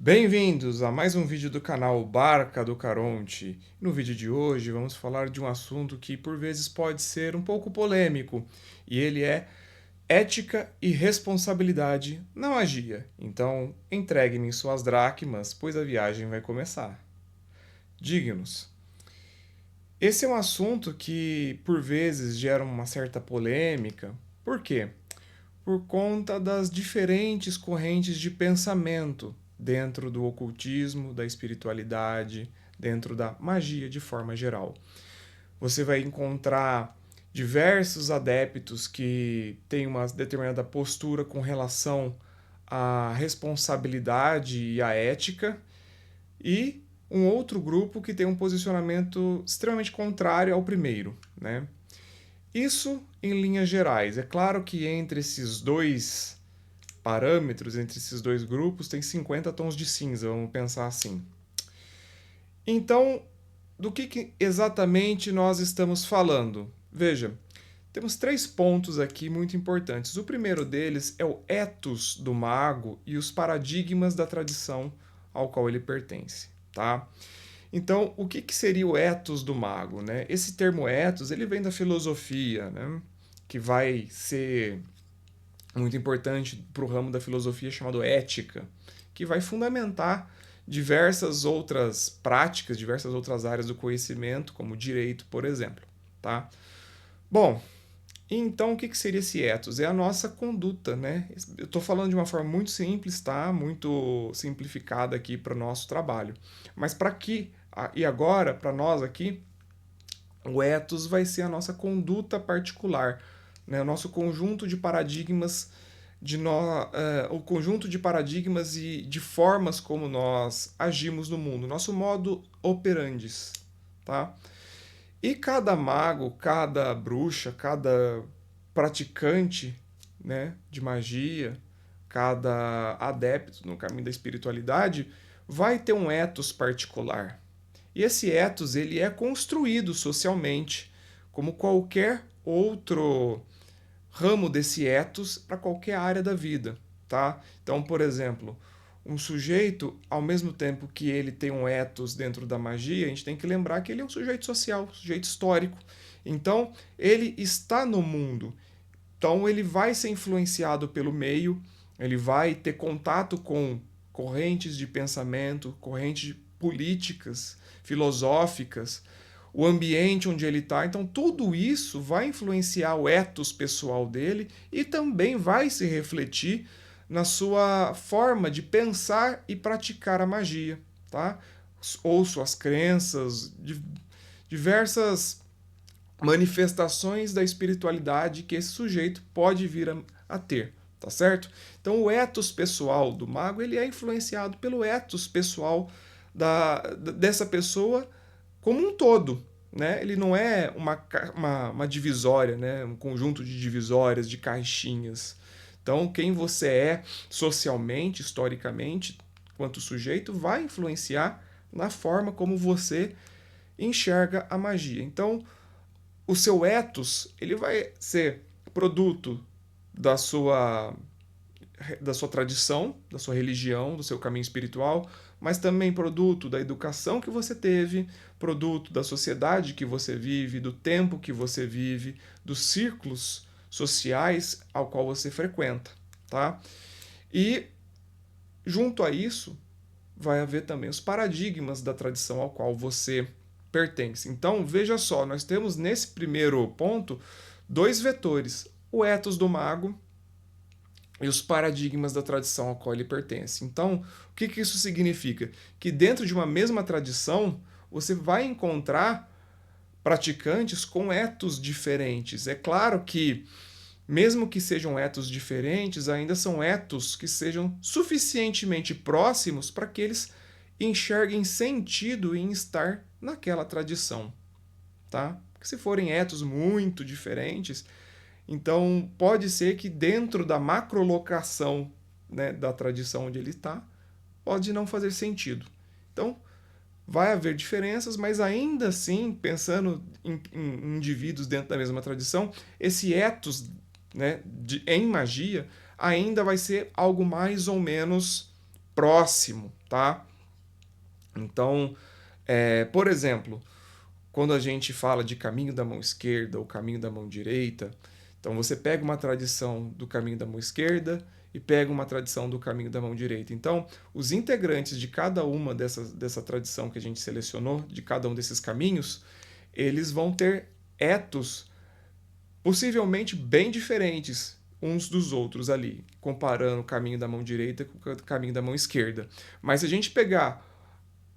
Bem-vindos a mais um vídeo do canal Barca do Caronte. No vídeo de hoje vamos falar de um assunto que por vezes pode ser um pouco polêmico, e ele é ética e responsabilidade na magia. Então, entregue-me suas dracmas, pois a viagem vai começar. Diga-nos. Esse é um assunto que por vezes gera uma certa polêmica. Por quê? Por conta das diferentes correntes de pensamento dentro do ocultismo, da espiritualidade, dentro da magia de forma geral. Você vai encontrar diversos adeptos que têm uma determinada postura com relação à responsabilidade e à ética, e um outro grupo que tem um posicionamento extremamente contrário ao primeiro, né? Isso em linhas gerais. É claro que entre esses dois parâmetros, entre esses dois grupos, tem 50 tons de cinza, vamos pensar assim. Então, do que exatamente nós estamos falando? Veja, temos três pontos aqui muito importantes. O primeiro deles é o ethos do mago e os paradigmas da tradição ao qual ele pertence, tá? Então, o que seria o ethos do mago, né? Esse termo ethos, ele vem da filosofia, né? Que vai ser muito importante para o ramo da filosofia chamado ética, que vai fundamentar diversas outras práticas, diversas outras áreas do conhecimento, como o direito, por exemplo, tá? Bom, então o que seria esse ethos? É a nossa conduta, né? Eu estou falando de uma forma muito simples, tá? Muito simplificada aqui para o nosso trabalho. Mas para que e agora, para nós aqui, o ethos vai ser a nossa conduta particular, né? O nosso conjunto de paradigmas, o conjunto de paradigmas e de formas como nós agimos no mundo, nosso modo operandis, tá? E cada mago, cada bruxa, cada praticante, né, de magia, cada adepto no caminho da espiritualidade vai ter um ethos particular. E esse ethos ele é construído socialmente, como qualquer outro ramo desse ethos para qualquer área da vida, tá? Então, por exemplo, um sujeito, ao mesmo tempo que ele tem um ethos dentro da magia, a gente tem que lembrar que ele é um sujeito social, um sujeito histórico. Então, ele está no mundo. Então, ele vai ser influenciado pelo meio, ele vai ter contato com correntes de pensamento, correntes políticas, filosóficas, o ambiente onde ele está. Então, tudo isso vai influenciar o ethos pessoal dele e também vai se refletir na sua forma de pensar e praticar a magia, tá? Ou suas crenças, diversas manifestações da espiritualidade que esse sujeito pode vir a ter, tá certo? Então, o ethos pessoal do mago ele é influenciado pelo ethos pessoal dessa pessoa como um todo, né? Ele não é uma divisória, né? Um conjunto de divisórias, de caixinhas. Então, quem você é socialmente, historicamente, quanto sujeito, vai influenciar na forma como você enxerga a magia. Então, o seu ethos ele vai ser produto da sua tradição, da sua religião, do seu caminho espiritual, mas também produto da educação que você teve, produto da sociedade que você vive, do tempo que você vive, dos círculos sociais ao qual você frequenta, tá? E junto a isso vai haver também os paradigmas da tradição ao qual você pertence. Então, veja só, nós temos nesse primeiro ponto dois vetores: o ethos do mago e os paradigmas da tradição ao qual ele pertence. Então, o que isso significa? Que dentro de uma mesma tradição, você vai encontrar praticantes com ethos diferentes. É claro que, mesmo que sejam ethos diferentes, ainda são ethos que sejam suficientemente próximos para que eles enxerguem sentido em estar naquela tradição, tá? Porque se forem ethos muito diferentes, então pode ser que dentro da macrolocação, né, da tradição onde ele está, pode não fazer sentido. Então vai haver diferenças, mas ainda assim, pensando em indivíduos dentro da mesma tradição, esse ethos, né, em magia ainda vai ser algo mais ou menos próximo, tá? Então, por exemplo, quando a gente fala de caminho da mão esquerda ou caminho da mão direita, então você pega uma tradição do caminho da mão esquerda e pega uma tradição do caminho da mão direita. Então, os integrantes de cada uma dessa tradição que a gente selecionou, de cada um desses caminhos, eles vão ter etos possivelmente bem diferentes uns dos outros ali, comparando o caminho da mão direita com o caminho da mão esquerda. Mas se a gente pegar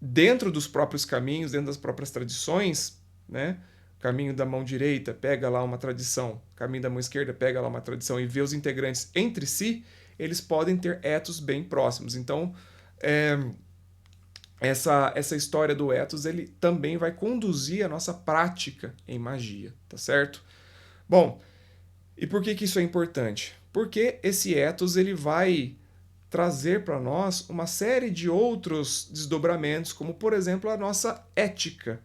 dentro dos próprios caminhos, dentro das próprias tradições, né? Caminho da mão direita pega lá uma tradição, caminho da mão esquerda pega lá uma tradição e vê os integrantes entre si, eles podem ter etos bem próximos. Então, essa história do etos ele também vai conduzir a nossa prática em magia, tá certo? Bom, e por que isso é importante? Porque esse ethos ele vai trazer para nós uma série de outros desdobramentos, como por exemplo a nossa ética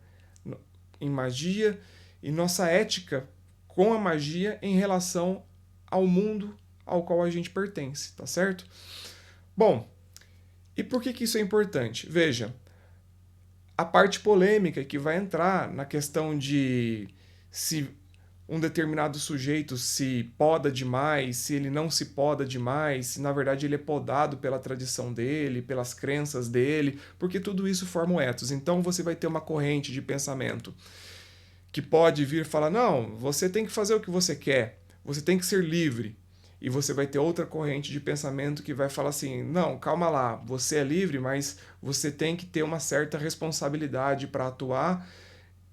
em magia e nossa ética com a magia em relação ao mundo ao qual a gente pertence, tá certo? Bom, e por que isso é importante? Veja, a parte polêmica que vai entrar na questão de se um determinado sujeito se poda demais, se ele não se poda demais, se na verdade ele é podado pela tradição dele, pelas crenças dele, porque tudo isso forma o ethos. Então você vai ter uma corrente de pensamento que pode vir falar: não, você tem que fazer o que você quer, você tem que ser livre. E você vai ter outra corrente de pensamento que vai falar assim: não, calma lá, você é livre, mas você tem que ter uma certa responsabilidade para atuar,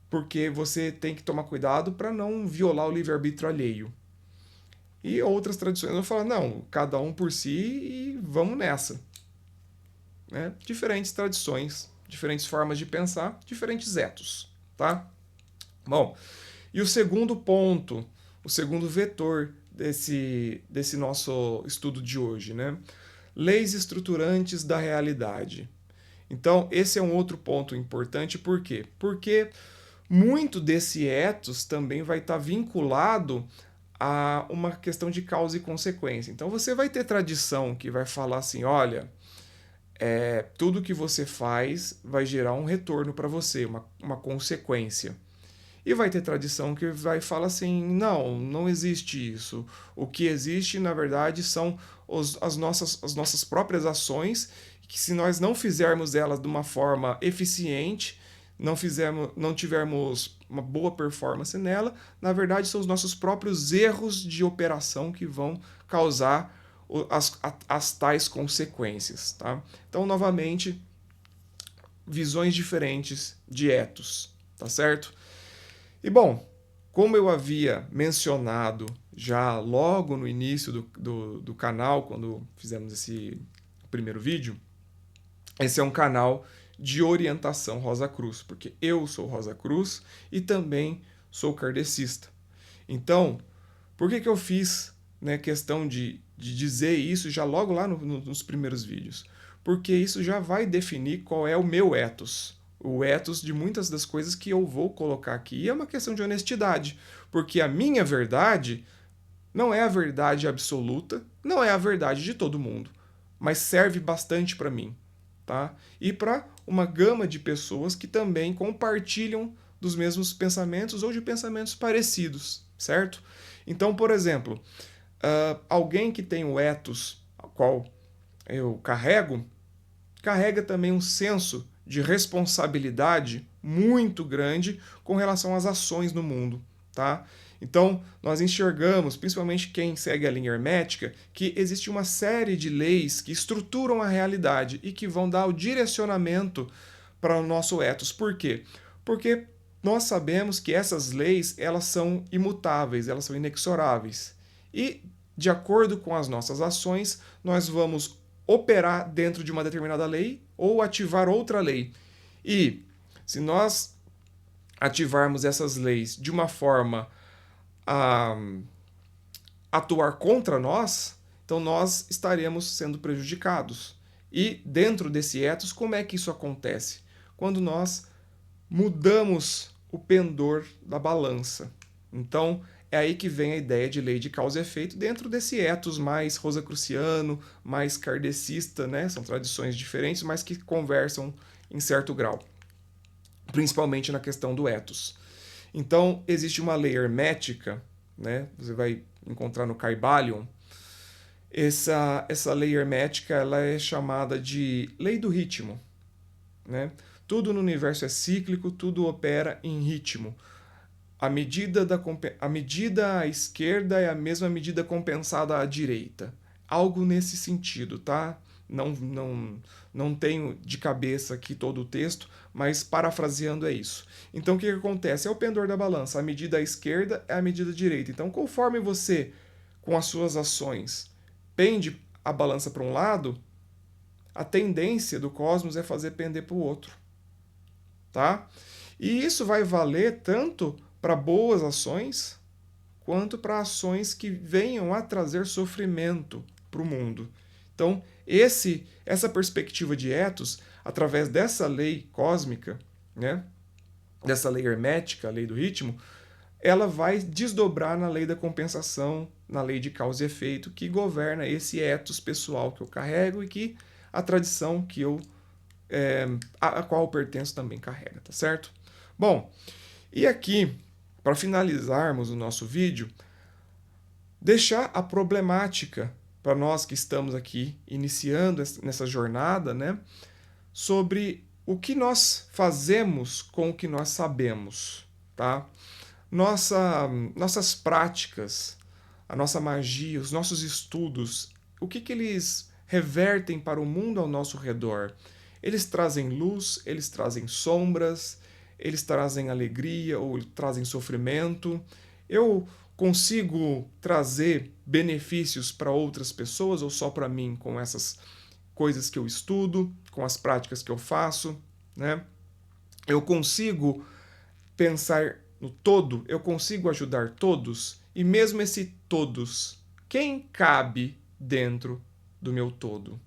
porque você tem que tomar cuidado para não violar o livre-arbítrio alheio. E outras tradições vão falar: não, cada um por si e vamos nessa. Né? Diferentes tradições, diferentes formas de pensar, diferentes etos. Tá? Bom, e o segundo ponto, o segundo vetor desse nosso estudo de hoje, né? Leis estruturantes da realidade. Então, esse é um outro ponto importante, por quê? Porque muito desse ethos também vai estar vinculado a uma questão de causa e consequência. Então você vai ter tradição que vai falar assim: olha, tudo que você faz vai gerar um retorno para você, uma consequência. E vai ter tradição que vai falar assim: não, não existe isso. O que existe, na verdade, são as nossas próprias ações, que se nós não fizermos elas de uma forma eficiente, não tivermos uma boa performance nela, na verdade são os nossos próprios erros de operação que vão causar as tais consequências. Tá? Então, novamente, visões diferentes de ethos, tá certo? E bom, como eu havia mencionado já logo no início do canal, quando fizemos esse primeiro vídeo, esse é um canal de orientação Rosa Cruz, porque eu sou Rosa Cruz e também sou kardecista. Então, por que eu fiz, né, questão de dizer isso já logo lá nos primeiros vídeos? Porque isso já vai definir qual é o meu ethos. O ethos de muitas das coisas que eu vou colocar aqui. E é uma questão de honestidade, porque a minha verdade não é a verdade absoluta, não é a verdade de todo mundo, mas serve bastante para mim, tá? E para uma gama de pessoas que também compartilham dos mesmos pensamentos ou de pensamentos parecidos, certo? Então, por exemplo, alguém que tem o ethos, ao qual eu carrega também um senso de responsabilidade muito grande com relação às ações no mundo, tá? Então, nós enxergamos, principalmente quem segue a linha hermética, que existe uma série de leis que estruturam a realidade e que vão dar o direcionamento para o nosso ethos. Por quê? Porque nós sabemos que essas leis, elas são imutáveis, elas são inexoráveis. E, de acordo com as nossas ações, nós vamos operar dentro de uma determinada lei ou ativar outra lei. E se nós ativarmos essas leis de uma forma a atuar contra nós, então nós estaremos sendo prejudicados. E dentro desse ethos, como é que isso acontece? Quando nós mudamos o pendor da balança. Então, é aí que vem a ideia de lei de causa e efeito dentro desse ethos mais rosacruciano, mais kardecista, né? São tradições diferentes, mas que conversam em certo grau, principalmente na questão do ethos. Então, existe uma lei hermética, né? Você vai encontrar no Kybalion. Essa lei hermética ela é chamada de lei do ritmo, né? Tudo no universo é cíclico, tudo opera em ritmo. A medida à esquerda é a mesma medida compensada à direita. Algo nesse sentido, tá? Não tenho de cabeça aqui todo o texto, mas parafraseando é isso. Então o que acontece? É o pendor da balança. A medida à esquerda é a medida à direita. Então, conforme você, com as suas ações, pende a balança para um lado, a tendência do cosmos é fazer pender para o outro. Tá? E isso vai valer tanto para boas ações quanto para ações que venham a trazer sofrimento para o mundo. Então, essa perspectiva de ethos, através dessa lei cósmica, né, dessa lei hermética, a lei do ritmo, ela vai desdobrar na lei da compensação, na lei de causa e efeito, que governa esse ethos pessoal que eu carrego e que a tradição que eu a qual eu pertenço também carrega, tá certo? Bom, e aqui, para finalizarmos o nosso vídeo, deixar a problemática para nós que estamos aqui iniciando nessa jornada, né, sobre o que nós fazemos com o que nós sabemos, tá? Nossas práticas, a nossa magia, os nossos estudos, o que eles revertem para o mundo ao nosso redor? Eles trazem luz, eles trazem sombras, eles trazem alegria ou trazem sofrimento. Eu consigo trazer benefícios para outras pessoas ou só para mim com essas coisas que eu estudo, com as práticas que eu faço, né? Eu consigo pensar no todo, eu consigo ajudar todos, e mesmo esse todos, quem cabe dentro do meu todo?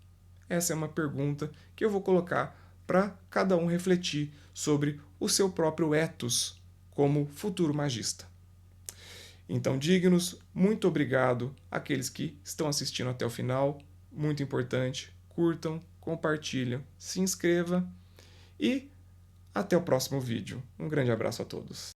Essa é uma pergunta que eu vou colocar para cada um refletir sobre o seu próprio ethos como futuro magista. Então, dignos, muito obrigado àqueles que estão assistindo até o final. Muito importante, curtam, compartilhem, se inscreva e até o próximo vídeo. Um grande abraço a todos.